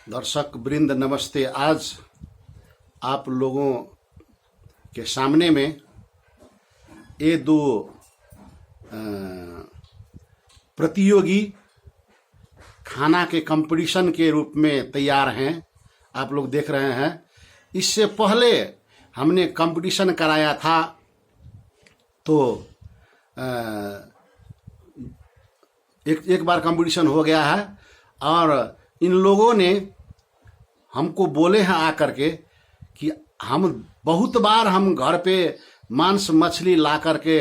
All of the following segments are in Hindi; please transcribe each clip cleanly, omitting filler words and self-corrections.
दर्शक वृंद नमस्ते। आज आप लोगों के सामने में ये दो प्रतियोगी खाना के कंपटीशन के रूप में तैयार हैं। आप लोग देख रहे हैं। इससे पहले हमने कंपटीशन कराया था तो एक बार कंपटीशन हो गया है और इन लोगों ने हमको बोले हैं आकर के कि हम बहुत बार हम घर पे मांस मछली ला करके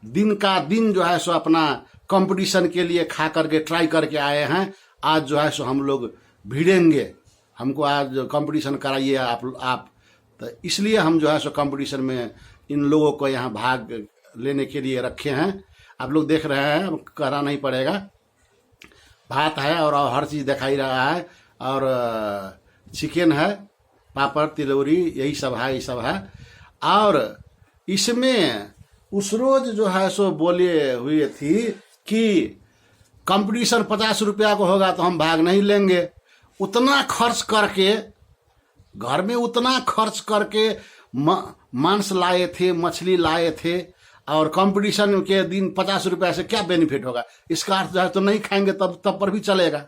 दिन का दिन जो है सो अपना कंपटीशन के लिए खा करके ट्राई करके आए हैं। आज जो है सो हम लोग भिड़ेंगे, हमको आज कंपटीशन कराइए आप। तो इसलिए हम जो है सो कंपटीशन में इन लोगों को यहाँ भाग लेने के लिए रखे हैं। आप लोग देख रहे हैं, अब कहना नहीं पड़ेगा। भात है और हर चीज़ दिखाई रहा है और चिकन है, पापड़ तिलौरी यही सब है, ये सब है। और इसमें उस रोज जो है सो बोले हुए थी कि कंपटीशन 50 रुपया को होगा तो हम भाग नहीं लेंगे। उतना खर्च करके घर में उतना खर्च करके मांस लाए थे, मछली लाए थे और कंपटीशन के दिन 50 रुपया से क्या बेनिफिट होगा? इसका अर्थ जो है तो नहीं खाएंगे तब पर भी चलेगा।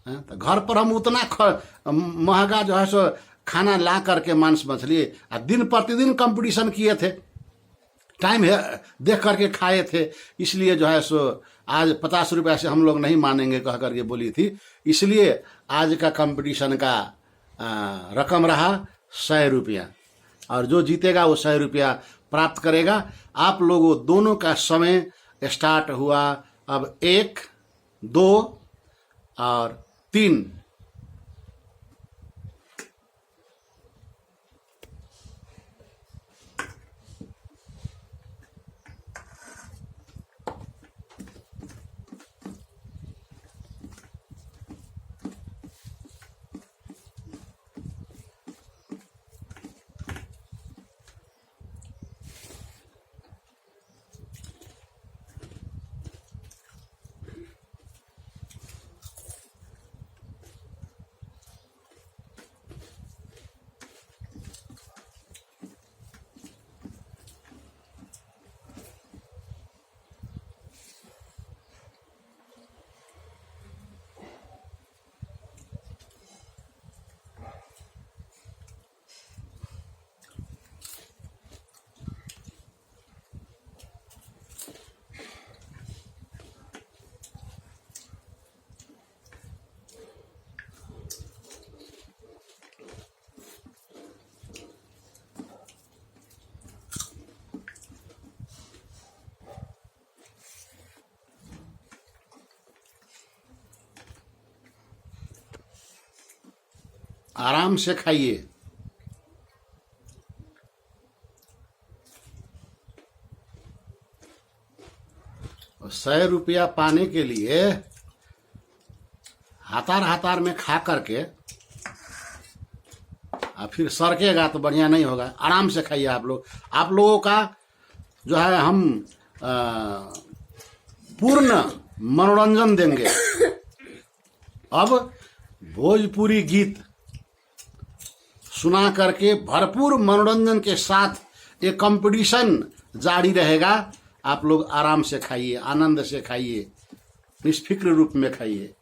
तो घर पर हम उतना महंगा जो है सो खाना ला करके मांस मछली दिन प्रतिदिन कंपटीशन किए थे, टाइम है देख करके खाए थे। इसलिए जो है सो आज 50 रुपया से हम लोग नहीं मानेंगे कह करके बोली थी। इसलिए आज का कंपटीशन का रकम रहा 100 रुपया और जो जीतेगा वो 100 रुपया प्राप्त करेगा। आप लोगों दोनों का समय स्टार्ट हुआ अब 1, 2 और 3। आराम से खाइए। और 100 रुपया पाने के लिए हाथार में खा करके और फिर सरकेगा तो बढ़िया नहीं होगा। आराम से खाइए आप लोग। आप लोगों का जो है हम पूर्ण मनोरंजन देंगे। अब भोजपुरी गीत सुना करके भरपूर मनोरंजन के साथ ये कंपटीशन जारी रहेगा। आप लोग आराम से खाइए, आनंद से खाइए, निष्फिक्र रूप में खाइए।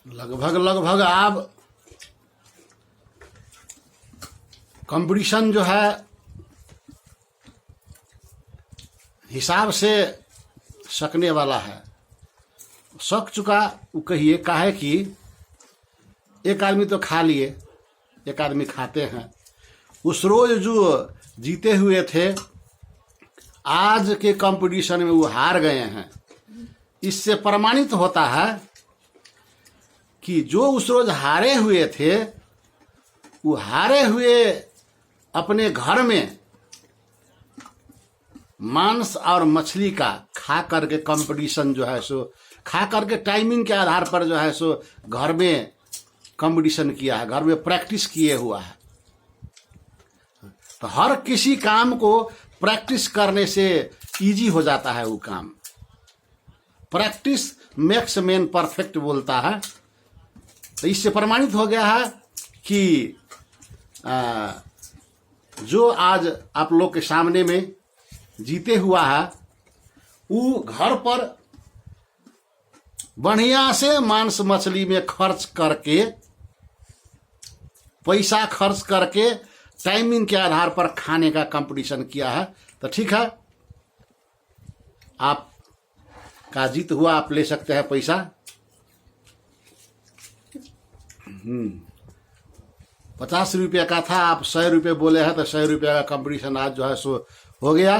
लगभग आप कंपटीशन जो है हिसाब से सकने वाला है, सक चुका। वो कहिए काहे कि एक आदमी तो खा लिए, एक आदमी खाते हैं। उस रोज जो जीते हुए थे आज के कंपटीशन में वो हार गए हैं। इससे प्रमाणित होता है कि जो उस रोज हारे हुए थे वो हारे हुए अपने घर में मांस और मछली का खा करके कंपटीशन जो है सो खा करके टाइमिंग के आधार पर जो है सो घर में कंपटीशन किया है, घर में प्रैक्टिस किए हुआ है। तो हर किसी काम को प्रैक्टिस करने से इजी हो जाता है वो काम। प्रैक्टिस मेक्स मैन परफेक्ट बोलता है। तो इससे प्रमाणित हो गया है कि जो आज आप लोग के सामने में जीते हुआ है वो घर पर बढ़िया से मांस मछली में खर्च करके, पैसा खर्च करके टाइमिंग के आधार पर खाने का कंपटीशन किया है। तो ठीक है, आप का जीत हुआ, आप ले सकते हैं पैसा। 50 रुपये का था, आप 100 रुपये बोले हैं तो 100 रुपये का कंपटीशन आज जो है सो हो गया।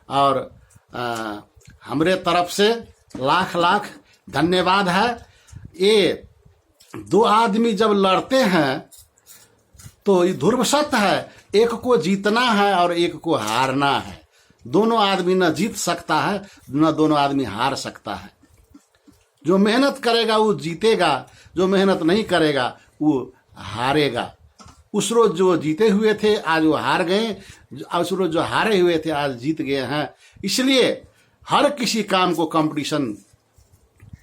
और हमरे तरफ से लाख लाख धन्यवाद है। ये दो आदमी जब लड़ते हैं तो ये ध्रुव सत्य है, एक को जीतना है और एक को हारना है। दोनों आदमी न जीत सकता है न दोनों आदमी हार सकता है। जो मेहनत करेगा वो जीतेगा, जो मेहनत नहीं करेगा वो हारेगा। उस रोज जो जीते हुए थे आज वो हार गए, उस रोज जो हारे हुए थे आज जीत गए हैं। इसलिए हर किसी काम को कंपटीशन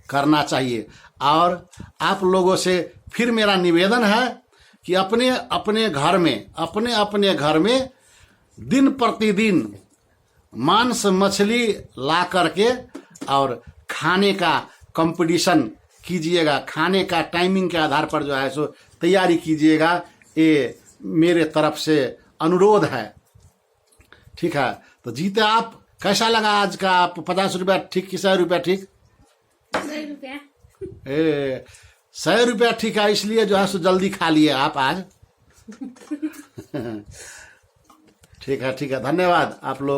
करना चाहिए। और आप लोगों से फिर मेरा निवेदन है कि अपने अपने घर में दिन प्रतिदिन मांस मछली ला करके और खाने का कंपटीशन कीजिएगा। खाने का टाइमिंग के आधार पर जो है सो तैयारी कीजिएगा। ये मेरे तरफ से अनुरोध है। ठीक है, तो जीते आप। कैसा लगा आज का? आप 50 रुपया ठीक कि 100 रुपया ठीक? 100 रुपया। 100 रुपया ठीक है, इसलिए जो है सो जल्दी खा लिए आप आज। ठीक है, धन्यवाद आप लोग।